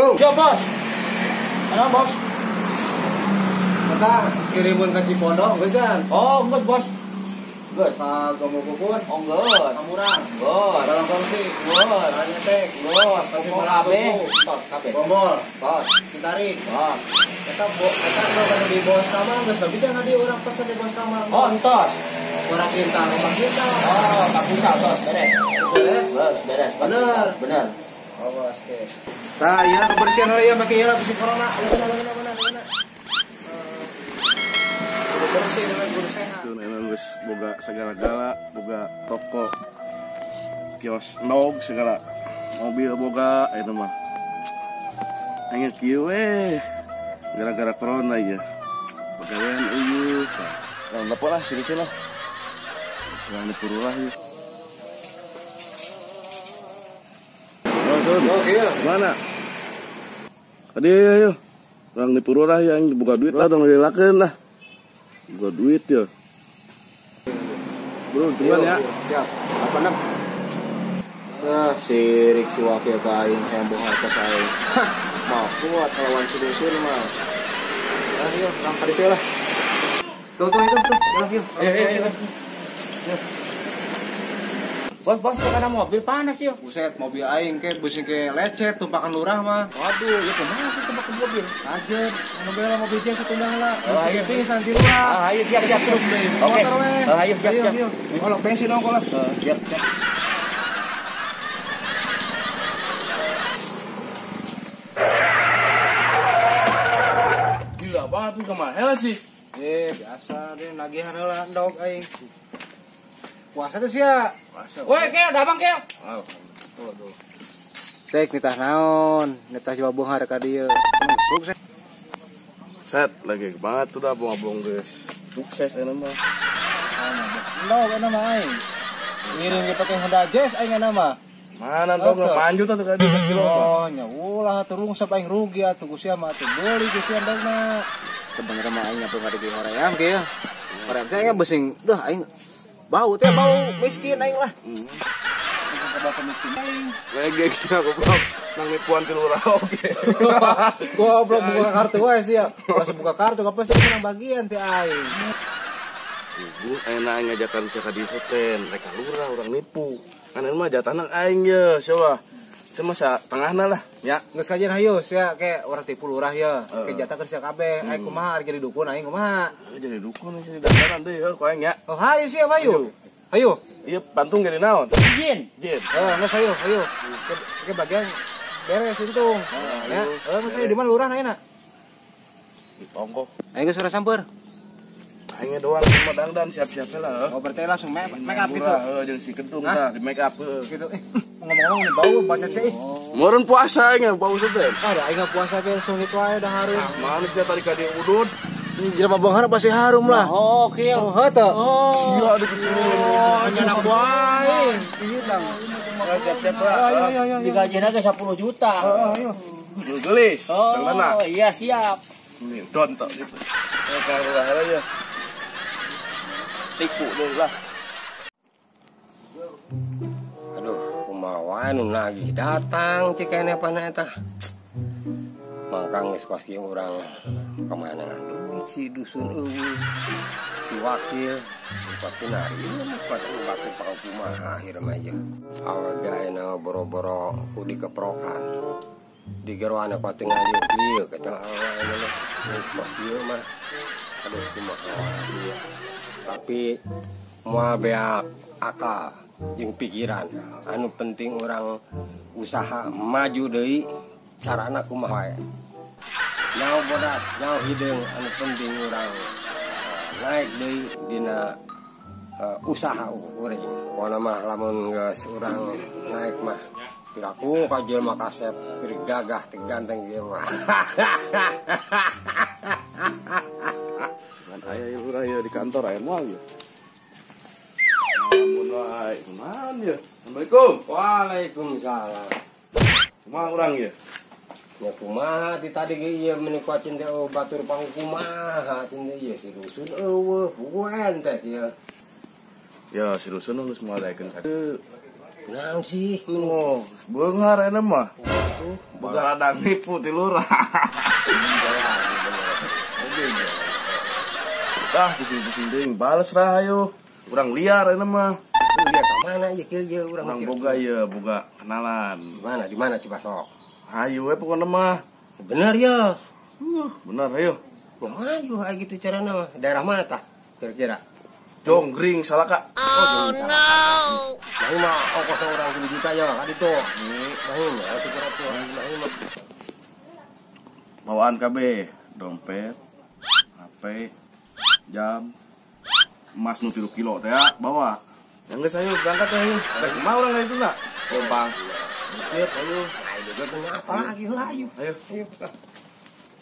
Assalamualaikum. Siap, Bos. Mana, Bos? Kita kirimun ke Cipondo, geus. Oh, Bos. Gus. Ka Gomo Puput. Oh, Gus. Kamurang. Gus. Dalam Kongsi. Gus. Ranyetek. Gus. Kasih Tos Kabe. Tos Kabe. Bombol. Tos. Citarik. Tos. Kita kalau di bos kamar geus bisa nanti orang pesan di bos kamar. Oh, tos. Orang kita, rumah kita. Oh, tak bisa, Tos. Beres. Beres? Beres. Bener. Oh, bos. Oke. Nah, iya kebersihan ya pakai ya bisi corona. Bener. Bersih dengan guru sehat. Enak geus boga segala-gala, boga toko, kios nog segala, mobil boga, eta mah. Hanya kieu we. Gara-gara corona ya. Pegawaian eueuh. Nah, apa lah sini lah. Yang dipurulah ya. Oke. Mana? Tadi ayo. Orang dipurulah yang dibuka duit lah, tong dilakeun lah. Buka duit ya. Bro, cuman ya. Siap. Apa nam? Nah, sirik si wakil kain yang bohong ke saya. Mau kuat lawan si dusun mah. Nah, yuk, langkah di lah. Tuh, jalan yuk. Ayo. Bos, karena mobil panas yuk. Buset, mobil aing ke busing ke lecet tumpakan lurah mah. Waduh, ya kemana sih tempat ke mobil? Aja, mobil jas tumbang lah. Oh, Busing ayo. ke pingsan si lurah. Ayo siap. Oke. Oke. Ayo siap. Olok bensin dong kolak. Siap. Gila banget tuh kemana sih? Biasa deh nagihan heula ndog aing. Puasa tuh sia. Woi, Keo, damang Keo. Alhamdulillah. Sek nitah naon? Nitah coba bonghar ka dieu. Sukses. Set lagi banget tuh dah bong guys. Sukses ini mah. Ndog eta mah aing. Ngiring ge pake Honda Jazz aing mah. Mana tuh manjut tuh tadi 1 kilo. Oh, nya ulah turung sapa aing rugi atuh ku sia mah atuh beuli ku sia ndogna. Sebenarnya mah aing nyampe di hoream ge ya. Hoream teh aya besing, dah aing bau miskin aing lah. Miskin ke miskin aing. Lagi sih aku belum nang nipuan ti lurah oke. Gua belum buka kartu wae sih ya. Pas buka kartu apa sih menang bagian teh aing. Ibu enak ngajakan sia ka dieu ten, reka lurah urang nipu. Kan mah jatahna aing ye, siapa? Sama tengahna lah, ya. Geus kajian hayu sia ke urang tipu lurah ya. Ke jatah keur sia kabeh. Aing kumaha ari jadi dukun aing kumaha? Jadi dukun jadi dandanan deui heuh ku aing ya. Oh, hayu sia hayu. Hayu. Iya pantung jadi naon? Jin. Geus hayu. Ke bagian beres untung. Ya, geus hayu di mana lurah ayeuna? Di tongkok. Aing geus ora samper. Aingnya doang sama dangdan siap-siap lah. Oh, berarti langsung make up gitu. Heeh, jeung si kentung tah di make up Gitu. Ngomong-ngomong nih bau baca sih. Meureun puasa aing bau teh. Ada aing puasa ke langsung itu aja udah harum. Manis ya tadi ka dieu udud. Jelema bonghar pasti harum lah. Oh, Keo. Oh, heuh. Oh. Iya ada gitu. Hanya anak wae. Ieu tang. Siap-siap lah. Ayo. Digajian ke 10 juta. Ayo. Gelis. Tengah. Oh, iya siap. Nih, don tak gitu. Ka lurah aja. Tipu deui lah. Aduh, kumaha nu nagih datang cikene pana eta. Mangkang geus kos kieu urang kemana duit si dusun eueuh. Si wakil buat sinari buat bakal kumaha akhir mah ya. Awewe ayeuna boro-boro ku dikeprokan. Di geroana ku tinggal ieu kita awewe geus kos kieu mah. Aduh, kumaha ya. Tapi moal beak akal jeung pikiran anu penting orang usaha maju deui carana kumaha wae nyaho bodas nyaho hideung anu penting urang naik deui dina usaha urang pokona mah lamun geus urang naik mah piraku ka jelema kasep pir gagah teh ganteng ieu mah Kan aya lurah ya di kantor aya moal ya. Ampun wae, kumaha ya? Assalamualaikum. Waalaikumsalam. Kumaha urang ya? Ya kumaha ti tadi ge ieu menikah cinta batur pangkumaha cinta ieu si dusun eueuh bukan teh ieu. Ya si dusun geus moal daekeun ka. Naon sih? Oh, beunghar eta mah. Boga radang nipu ti lurah. Dah pusing-pusing deui bales ra ayo. Urang liar eta mah. Lihat ke mana ya kieu ya urang Urang boga ieu, boga kenalan. Di mana coba sok. Hayu we pokona mah. Bener ya. Bener ayo. Ayo gitu carana mah. Daerah mana tah kira-kira? Jonggring salaka. Oh no. Nah mah ongkos orang 2 juta ya kan itu. Main ya syukur atuh. Main mah. Bawaan KB, dompet, HP, jam, emas nu 3 kilo teh bawa. Yang geus ayo berangkat ayo. Balik kumaha urang itu nak? Lompang. Dikit ayo. Ayo dia apa lagi ayo. Ayo.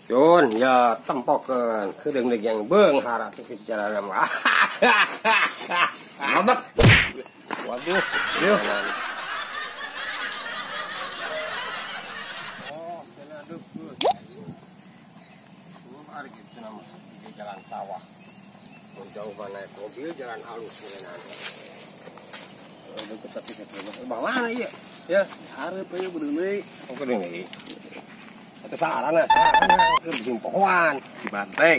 Sun, ya tempokeun kedeung yang beunghara teh carana mah. Mantap. Waduh, Ayo. Oh, aduh. Hari gitu nama di jalan sawah. Jauh mana mobil jalan halus dengan ada tapi mana iya ya Hareup ayo beudeuh deui. oke deh nih itu sarana ke bikin pohon Di Banteng.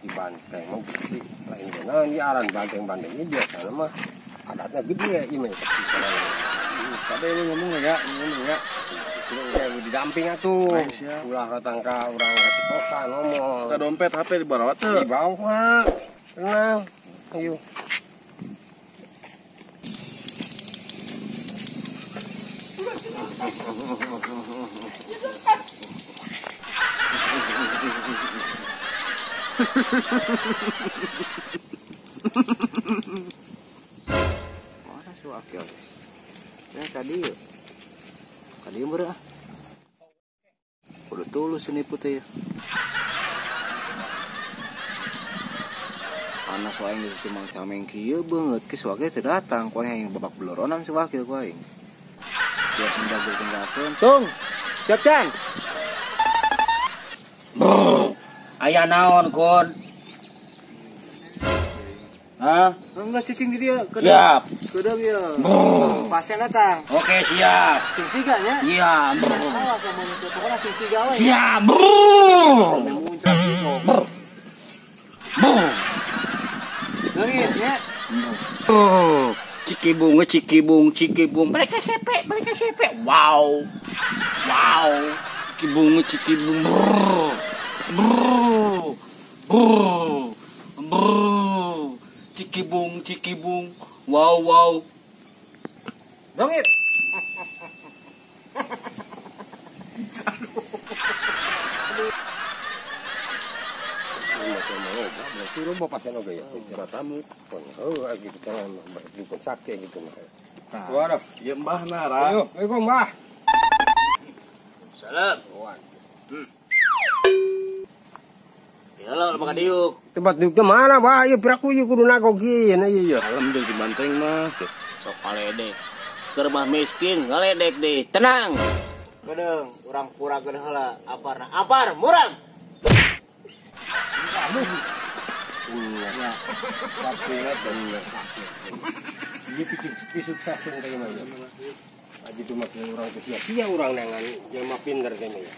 di banteng mau gede lain benar ini aran banteng ini biasa mah adatnya gede ini Kade lu ngomong ya. itu didamping atuh Baik, siap. ulah katangka urang kasih kosan ngomong Kita dompet HP di bawah di teh. bawah tenang ayo Mana si Wakil? Ya tadi beureuh. Udah tulus ini putih ya. Karena soalnya itu cuma cameng kieu banget ke Wakil teu datang ku yang babak beloronan si Wakil ku aing. Dia sendak tinggalkeun. Tung. Siap Chan. Aya naon kon? Hah? Enggak cicing di dia. Siap. Kedeung ya. Brr. Pasien datang. Oke siap. Sing siganya. Iya. Brr. Awas lamun teu pokona sing siga we. Siap. Brr. Muncrat gitu. Brr. Leungit nya. Oh, cikibung. Balik ke sepe. Wow. Cikibung. Brr. Cikibung. Wow. Leungit. turun bapak sana ya cara tamu gitu kan bikin sakit gitu mah waduh Ieu mbah na ra. ayo mbah Salam. Ya lo maka diuk. tempat duduknya mana bah ayo piraku yuk kudu nagokin ayo ya Alam jeung di Banteng mah. Sok kaledek. Keur mah miskin ngaledek deh. Tenang. Kedeung urang purakeun heula aparna. Apar murang. tapi bener dia pikir sukses tuh kayak mana aja tuh makin orang tuh sia orang dengan yang mah pinter kayaknya ya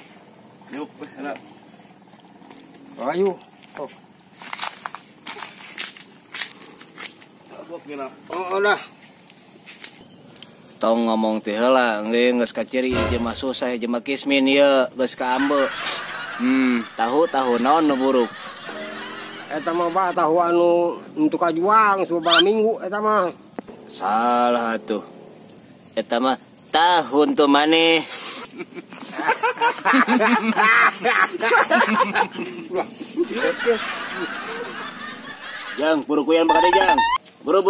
Yuk, enak. ayo Abot gina. oh udah Tong ngomong teh heula geus kaciri ieu mah susah ieu mah kismin ieu geus ka ambe. Tahu naon nu buruk. eta mah bah tahu anu untuk kajuang sabaraha minggu eta mah Salah atuh. Eta mah tahun tuh maneh. Jang, buru kuyan bakal jang. Buru.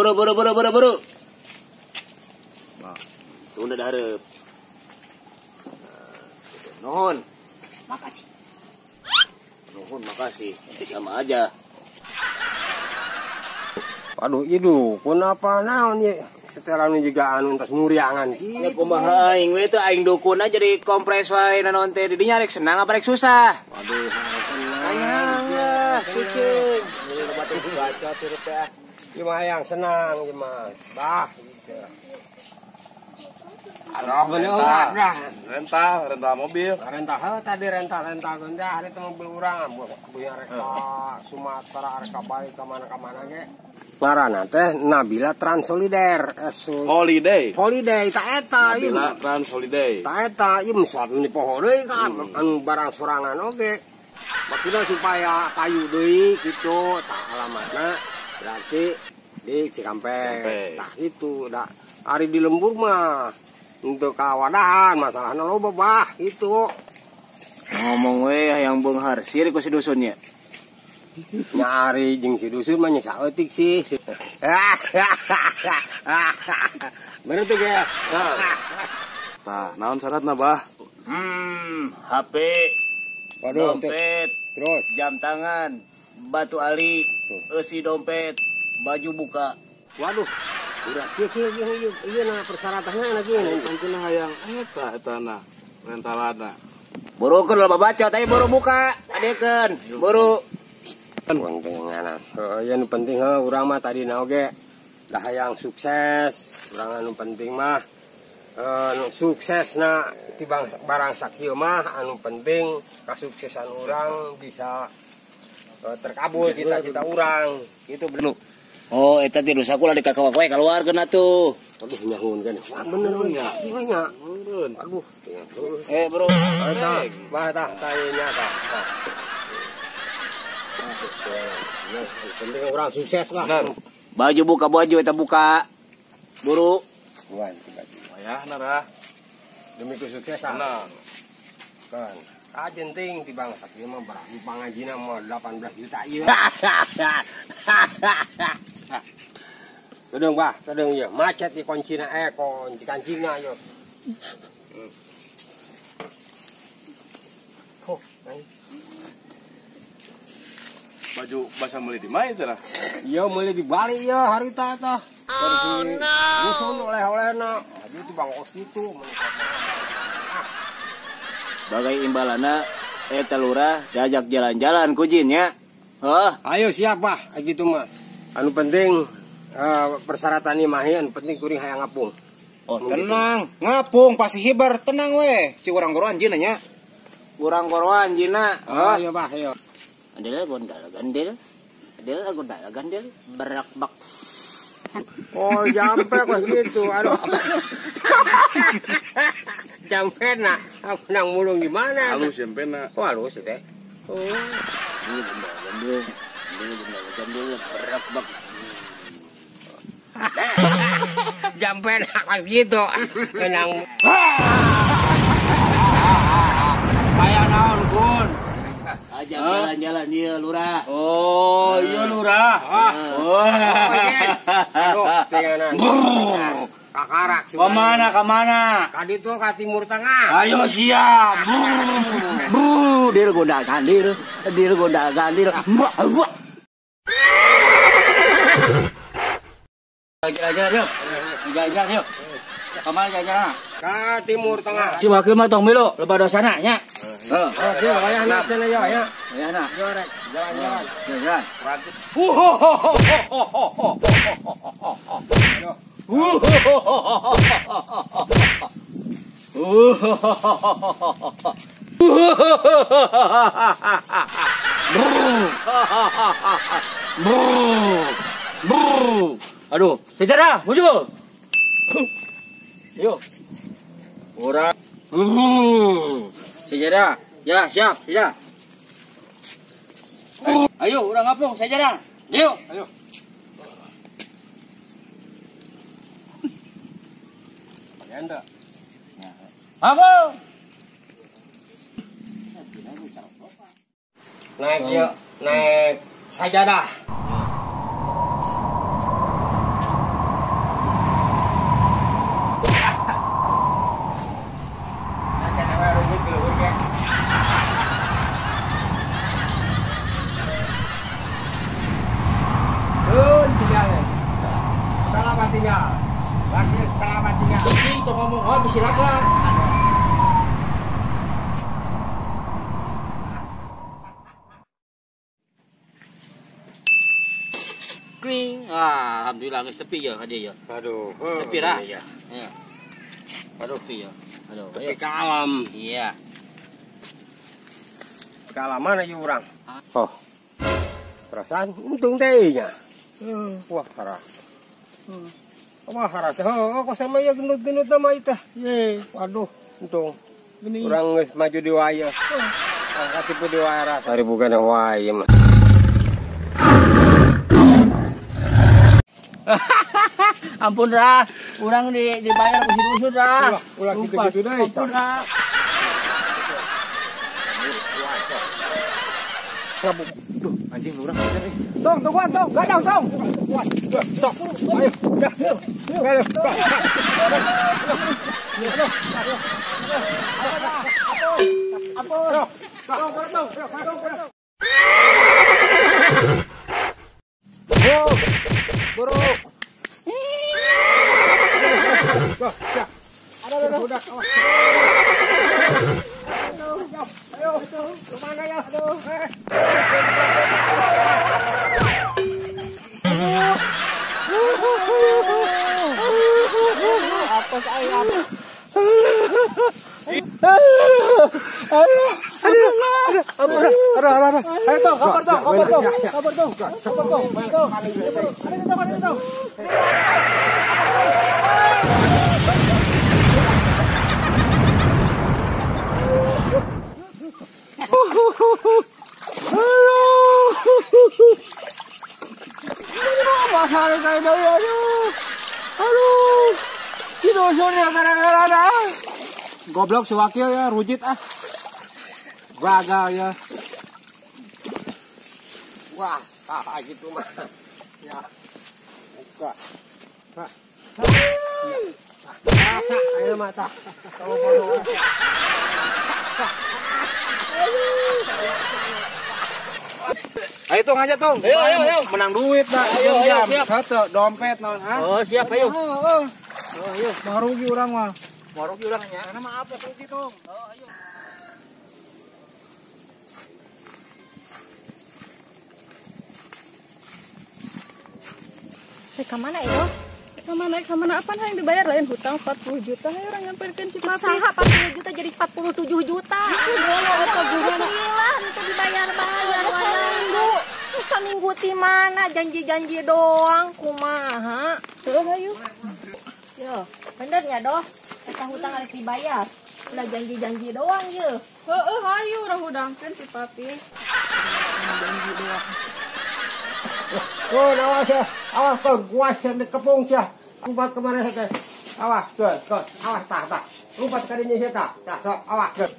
Nah, tunda dahareup. Nuhun. Makasih. Sama aja. aduh itu kenapa naon ya setelan juga anu entas nguriangan Ya kumaha aing we teh aing dukuna jadi kompres wae naon teh didinya rek senang apa rek susah. waduh Ayang ya, cicing. Ini tempat baca turut teh. gimana yang senang gimana bah gitu Aduh, bener dah. rental mobil. Rental tadi rental genda hari itu mobil urang punya reka Sumatera reka Bali kemana ge. Ngaranna teh Nabila Transholider. Holiday tak eta ieu. Nabila Transholiday. Tak eta ieu misalnya di poho deui kan anu barang sorangan oge. Maksudnya supaya payu deui gitu tak alamatna berarti di Cikampek. Tah itu da ari di lembur mah untuk kawadahan masalahnya loba bah gitu. Ngomong we yang beunghar sirik ku si dusunnya. Nyari jeung si dusun mah nya saeutik sih. Bener tuh ge. Tah, naon syaratna, Bah? HP, Waduh, dompet, terus jam tangan, batu alik, eusi dompet, baju buka. waduh. Udah kieu ieu na persyaratanna lagi. Antuna hayang eta na rentalana. Burukeun loba baca tapi buru buka, adekeun, buru. Pentingan. Yang penting urang mah tadi oge dah hayang sukses. Urang anu penting mah suksesna tibang barang sakieu mah anu penting kasuksesan urang bisa terkabul cita-cita urang. Gitu bener. Oh, eta ti rusak ulah dikakawak we kaluarkeun atuh. Aduh nyahun kan. Wah bener nya. Iya. Aduh. Bro. Tah tanya tah. Penting orang sukses lah. Baju buka baju eta buka. Buru. Wan tiba-tiba. Wayahna rah. Demi kesuksesan. Nah, Kan. Kajenting tibang sakieu mah berarti pangajina mah 18 juta ieu. Teudeung bah, teudeung ieu. Macet di kuncina kunci kancingna ieu. Oh, baju basa meuli di mana teh? iya meuli di Bali ieu harita tah. Oh no. Musun oleh-olehna. Jadi tibang kos kitu Bagai imbalana eta lurah diajak jalan-jalan ku Jin nya. Heuh. Ayo siap bah, gitu mah. Anu penting persyaratan ieu mah anu penting kuring hayang ngapung. Oh, tenang. Ngapung pasti hibar, tenang we. Si urang goroan Jin nya. Urang goroan Jina. Oh, iya bah, ayo. Adil gondal gandil. Adil gondal gandil berak bak. Oh, jampe kok gitu. Aduh. Jampe nak. Aku nang mulung di mana? Halus jempena. Oh, halus teh. Oh. Ini gondal gandil. Ini gondal gandil berak bak. Jampe nak kayak gitu. Nang Bayar naon, Gun? Ajak jalan-jalan ieu lurah. Oh, iya lurah. Aduh, tenganan. Kakarak. Kemana? Ka ditu ka timur tengah. Ayo siap. Dir gondal gandil. Jalan-jalan yuk. Kemana jalan-jalan? Ka timur tengah. Si wakil mah tong milu, lepas dosana nya. Oh, dia wayahna teh ya, ya. Wayahna. Jorek, jalan-jalan. Jalan. Aduh, sejarah, muncul. Yuk. Orang. Sejarah. Ya, siap, siap. Ayo, orang ngapung, sejarah. Yuk. Ayo. Anda. Ngapung. Naik yuk, naik sajadah. Selamat tinggal. Wakil selamat tinggal. Cici, tuh ngomong, oh, silakan. Kling. Ah, alhamdulillah geus tepi ya ka dieu ya. Aduh, Sepi dah. iya. Ya. Aduh, Iya. Aduh, tapi ke alam. Iya. Ke alam mana ya orang? Oh. Perasaan untung teh nya. Wah, harap. Wah, harap. Oh, kok sama ya gendut-gendut nama itu. Waduh, untung. Orang geus maju di waya. Katipu di waya rata. Hari bukan waya mah. Ampun dah, urang dibayar ku si dusun dah. Ulah gitu-gitu deui. Ampun dah. Anjing urang aja euy. Tong, gadang tong. Sok. Ayo, dah. Ayo. Buru. Ayo tong, kabar tong. Mahal kayo daw yan. Aduh. Si dusun ya gara-gara dah. Goblok si wakil ya, rujit ah. Gagal ya. Wah, gitu mah. Ya. Buka. Rasa ayo mata. Ayo tong aja tong. Ayo. Menang duit dah. Ayo, siap. Satu dompet non ha. Oh, siap ayo. Ayo, mah rugi urang mah. Marok urangnya. Karena maaf ya rugi tong. Oh, ayo. Kemana itu? Kemana apa yang dibayar lain hutang 40 juta ya orang nyamperkan si papi. Saha 40 juta jadi 47 juta. Bismillah itu dibayar-bayar seminggu. Seminggu di mana janji-janji doang kumaha. Tuh ayo. Yo, benernya doh. Kita hutang harus dibayar. Udah janji-janji doang ye. Ayo orang hudangkan si papi. Janji doang. Oh, awas ya. Awas tuh, gua yang dikepung sih. Lompat kemana saja? Awas, tuh. Awas, tak. Lompat ke ini sih, tak. Sok, awas, tuh.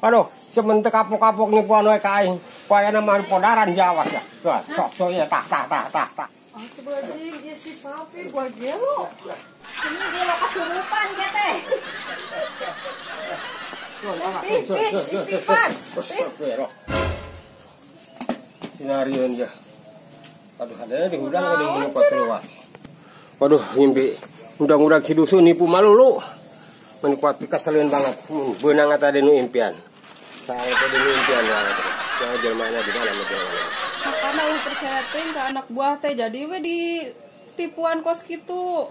Aduh, sementek kapok-kapok nih puan wae kain. Paya nama podaran Jawa ya. Tuh, sok ya, tak. Astagfirullahaladzim, dia si papi gua gelo. Ini dia lo kesurupan kete. Istighfar. Sinarion ya. Aduh, ada di hudang ada yang menumpah keluas. Waduh, mimpi. Udang-udang si dusun nipu malu lu. Menikmati keselin banget. Benang kata ada nu impian. Saya tadi nu impian ya. Jangan jelmana di mana jelmana. Makanya lu percaya ke anak buah teh jadi we di tipuan kos gitu.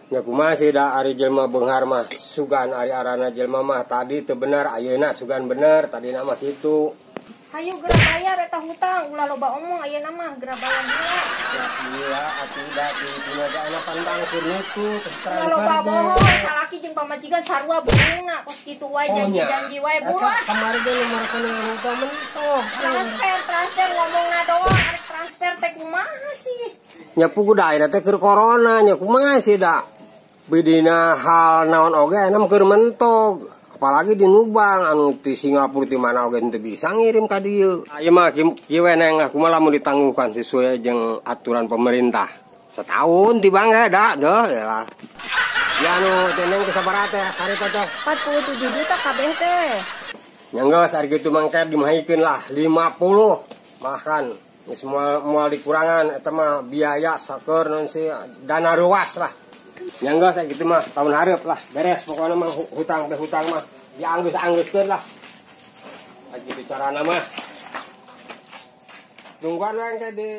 Ya kumaha sih da ari jelma beunghar mah sugan ari arana jelma mah tadi teu bener ayeuna sugan bener tadi nama kitu. Hayu geura bayar eta hutang, ulah loba omong ayeuna mah geura bayar heula. Ya gila atuh da punya da anak pandang keur nitu terus terang Ulah loba bohong, salaki jeung pamajikan sarua bunga kos kitu wae janji-janji wae buah. Kemarin ge nomor rekening hutang mentok. Transfer ngomongna doang, arek transfer teh kumaha sih? Nya pugu da ayeuna teh keur corona nya kumaha sih da. Bidina hal naon oge ayeuna mah keur mentok. Apalagi di Nubang anu di Singapura di mana oge teu bisa ngirim ka dieu. Ieu mah kieu neng kumaha lamun ditangguhkan sesuai jeung aturan pemerintah. Setahun ti bangga da deuh ya. Ya anu teneng ke sabaraha teh harita teh 47 juta kabeh teh. nya geus ari kitu mangke dimahikeun lah 50 makan geus moal dikurangan eta mah biaya saker non si dana ruas lah. Yang enggak kayak gitu mah tahun harap lah beres pokoknya mah hutang mah dianggeus-anggeuskeun lah. Kayak gitu carana mah. Tungguan we engke di